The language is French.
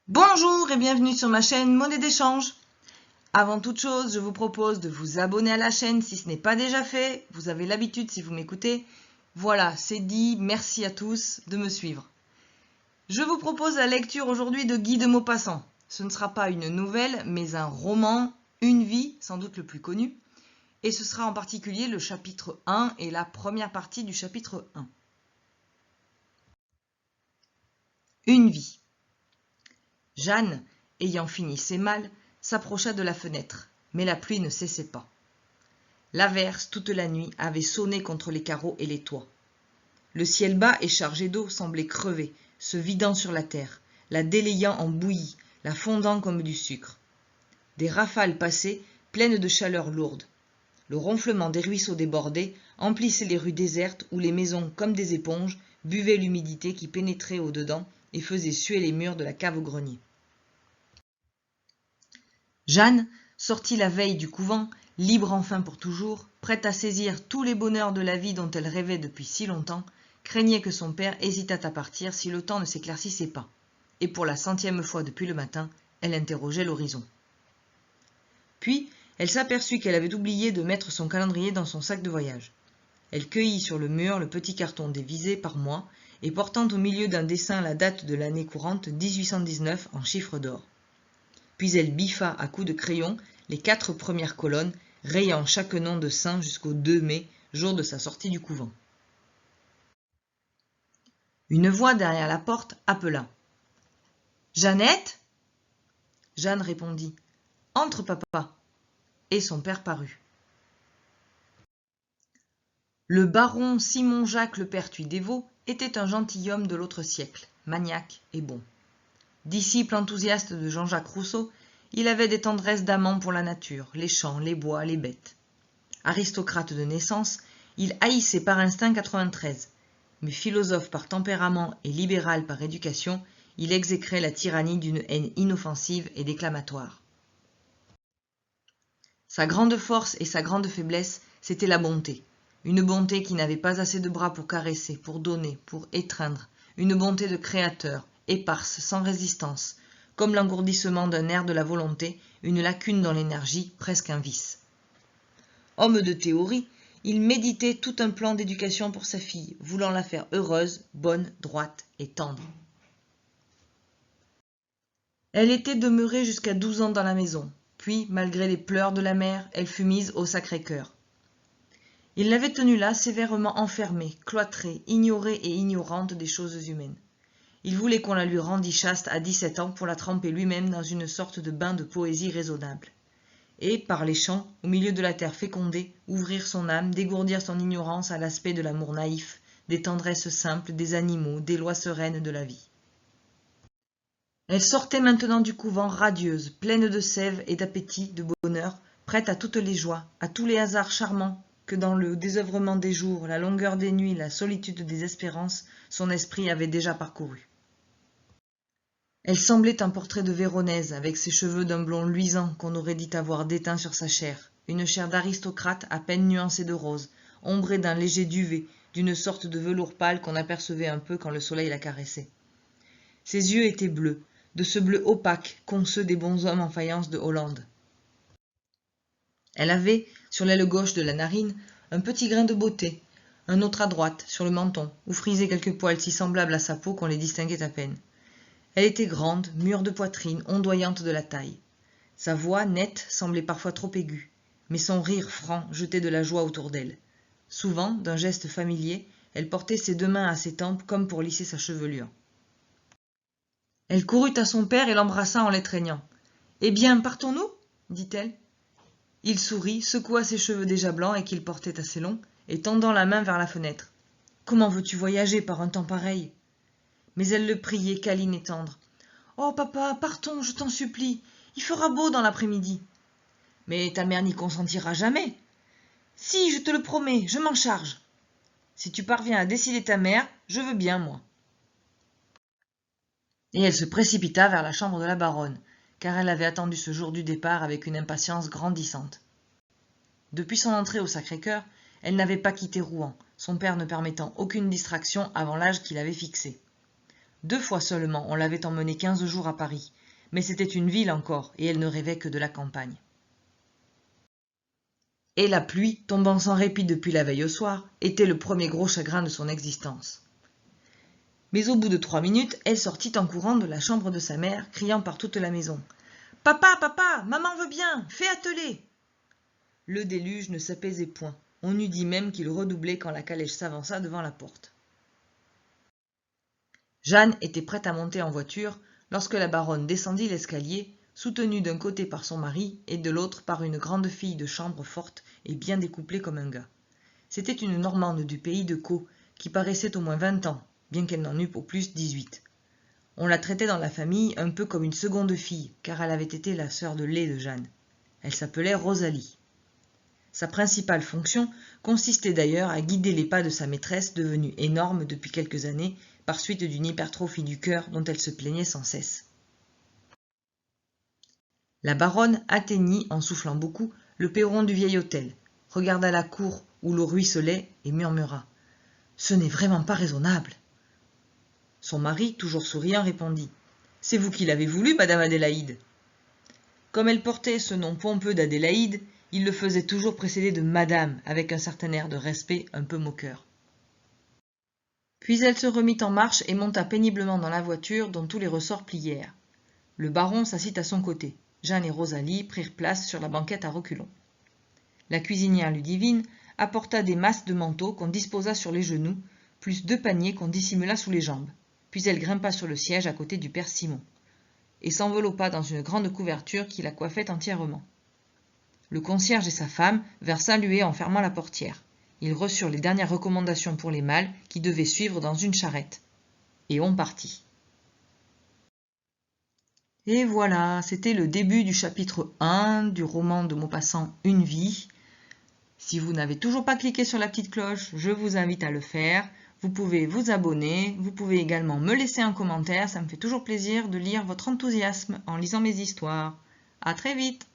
Bonjour et bienvenue sur ma chaîne Monnaie d'échange. Avant toute chose, je vous propose de vous abonner à la chaîne si ce n'est pas déjà fait. Vous avez l'habitude si vous m'écoutez. Voilà, c'est dit. Merci à tous de me suivre. Je vous propose la lecture aujourd'hui de Guy de Maupassant. Ce ne sera pas une nouvelle, mais un roman, Une vie, sans doute le plus connu. Et ce sera en particulier le chapitre 1 et la première partie du chapitre 1. Une vie. Jeanne, ayant fini ses malles, s'approcha de la fenêtre, mais la pluie ne cessait pas. L'averse, toute la nuit, avait sonné contre les carreaux et les toits. Le ciel bas et chargé d'eau semblait crever, se vidant sur la terre, la délayant en bouillie, la fondant comme du sucre. Des rafales passaient, pleines de chaleur lourde. Le ronflement des ruisseaux débordés emplissait les rues désertes où les maisons, comme des éponges, buvaient l'humidité qui pénétrait au-dedans et faisait suer les murs de la cave au grenier. Jeanne, sortie la veille du couvent, libre enfin pour toujours, prête à saisir tous les bonheurs de la vie dont elle rêvait depuis si longtemps, craignait que son père hésitât à partir si le temps ne s'éclaircissait pas. Et pour la 100e fois depuis le matin, elle interrogeait l'horizon. Puis, elle s'aperçut qu'elle avait oublié de mettre son calendrier dans son sac de voyage. Elle cueillit sur le mur le petit carton dévisé par mois et portant au milieu d'un dessin la date de l'année courante 1819 en chiffres d'or. Puis elle biffa à coups de crayon les 4 premières colonnes, rayant chaque nom de saint jusqu'au 2 mai, jour de sa sortie du couvent. Une voix derrière la porte appela. « Jeannette ?» Jeanne répondit. « Entre, papa !» Et son père parut. Le baron Simon-Jacques Le Pertuis Dévot était un gentilhomme de l'autre siècle, maniaque et bon. Disciple enthousiaste de Jean-Jacques Rousseau, il avait des tendresses d'amant pour la nature, les champs, les bois, les bêtes. Aristocrate de naissance, il haïssait par instinct 93, mais philosophe par tempérament et libéral par éducation, il exécrait la tyrannie d'une haine inoffensive et déclamatoire. Sa grande force et sa grande faiblesse, c'était la bonté. Une bonté qui n'avait pas assez de bras pour caresser, pour donner, pour étreindre. Une bonté de créateur, éparse, sans résistance, comme l'engourdissement d'un nerf de la volonté, une lacune dans l'énergie, presque un vice. Homme de théorie, il méditait tout un plan d'éducation pour sa fille, voulant la faire heureuse, bonne, droite et tendre. Elle était demeurée jusqu'à 12 ans dans la maison, puis, malgré les pleurs de la mère, elle fut mise au Sacré-Cœur. Il l'avait tenue là, sévèrement enfermée, cloîtrée, ignorée et ignorante des choses humaines. Il voulait qu'on la lui rendît chaste à 17 ans pour la tremper lui-même dans une sorte de bain de poésie raisonnable. Et, par les chants, au milieu de la terre fécondée, ouvrir son âme, dégourdir son ignorance à l'aspect de l'amour naïf, des tendresses simples, des animaux, des lois sereines de la vie. Elle sortait maintenant du couvent radieuse, pleine de sève et d'appétit, de bonheur, prête à toutes les joies, à tous les hasards charmants que dans le désœuvrement des jours, la longueur des nuits, la solitude des espérances, son esprit avait déjà parcouru. Elle semblait un portrait de Véronèse, avec ses cheveux d'un blond luisant qu'on aurait dit avoir déteint sur sa chair, une chair d'aristocrate à peine nuancée de rose, ombrée d'un léger duvet, d'une sorte de velours pâle qu'on apercevait un peu quand le soleil la caressait. Ses yeux étaient bleus, de ce bleu opaque qu'ont ceux des bonshommes en faïence de Hollande. Elle avait, sur l'aile gauche de la narine, un petit grain de beauté, un autre à droite, sur le menton, où frisaient quelques poils si semblables à sa peau qu'on les distinguait à peine. Elle était grande, mûre de poitrine, ondoyante de la taille. Sa voix, nette, semblait parfois trop aiguë, mais son rire franc jetait de la joie autour d'elle. Souvent, d'un geste familier, elle portait ses 2 mains à ses tempes comme pour lisser sa chevelure. Elle courut à son père et l'embrassa en l'étreignant. « Eh bien, partons-nous » dit-elle. Il sourit, secoua ses cheveux déjà blancs et qu'il portait assez longs, et tendant la main vers la fenêtre. « Comment veux-tu voyager par un temps pareil ?» Mais elle le priait, câline et tendre. « Oh, papa, partons, je t'en supplie. Il fera beau dans l'après-midi. »« Mais ta mère n'y consentira jamais. »« Si, je te le promets, je m'en charge. »« Si tu parviens à décider ta mère, je veux bien, moi. » Et elle se précipita vers la chambre de la baronne, car elle avait attendu ce jour du départ avec une impatience grandissante. Depuis son entrée au Sacré-Cœur, elle n'avait pas quitté Rouen, son père ne permettant aucune distraction avant l'âge qu'il avait fixé. 2 fois seulement on l'avait emmenée 15 jours à Paris, mais c'était une ville encore, et elle ne rêvait que de la campagne. Et la pluie, tombant sans répit depuis la veille au soir, était le premier gros chagrin de son existence. Mais au bout de 3 minutes, elle sortit en courant de la chambre de sa mère, criant par toute la maison « Papa, papa, maman veut bien, fais atteler !» Le déluge ne s'apaisait point. On eût dit même qu'il redoublait quand la calèche s'avança devant la porte. Jeanne était prête à monter en voiture lorsque la baronne descendit l'escalier, soutenue d'un côté par son mari et de l'autre par une grande fille de chambre forte et bien découplée comme un gars. C'était une Normande du pays de Caux, qui paraissait au moins 20 ans, bien qu'elle n'en eût au plus 18. On la traitait dans la famille un peu comme une seconde fille, car elle avait été la sœur de lait de Jeanne. Elle s'appelait Rosalie. Sa principale fonction consistait d'ailleurs à guider les pas de sa maîtresse devenue énorme depuis quelques années par suite d'une hypertrophie du cœur dont elle se plaignait sans cesse. La baronne atteignit, en soufflant beaucoup, le perron du vieil hôtel, regarda la cour où l'eau ruisselait et murmura « Ce n'est vraiment pas raisonnable !» Son mari, toujours souriant, répondit « C'est vous qui l'avez voulu, madame Adélaïde !» Comme elle portait ce nom pompeux d'Adélaïde, il le faisait toujours précéder de madame, avec un certain air de respect un peu moqueur. Puis elle se remit en marche et monta péniblement dans la voiture dont tous les ressorts plièrent. Le baron s'assit à son côté. Jeanne et Rosalie prirent place sur la banquette à reculons. La cuisinière Ludivine apporta des masses de manteaux qu'on disposa sur les genoux, plus 2 paniers qu'on dissimula sous les jambes. Puis elle grimpa sur le siège à côté du père Simon, et s'enveloppa dans une grande couverture qui la coiffait entièrement. Le concierge et sa femme vinrent saluer en fermant la portière. Ils reçurent les dernières recommandations pour les malles qui devaient suivre dans une charrette. Et on partit. Et voilà, c'était le début du chapitre 1 du roman de Maupassant Une vie. Si vous n'avez toujours pas cliqué sur la petite cloche, je vous invite à le faire. Vous pouvez vous abonner, vous pouvez également me laisser un commentaire, ça me fait toujours plaisir de lire votre enthousiasme en lisant mes histoires. À très vite!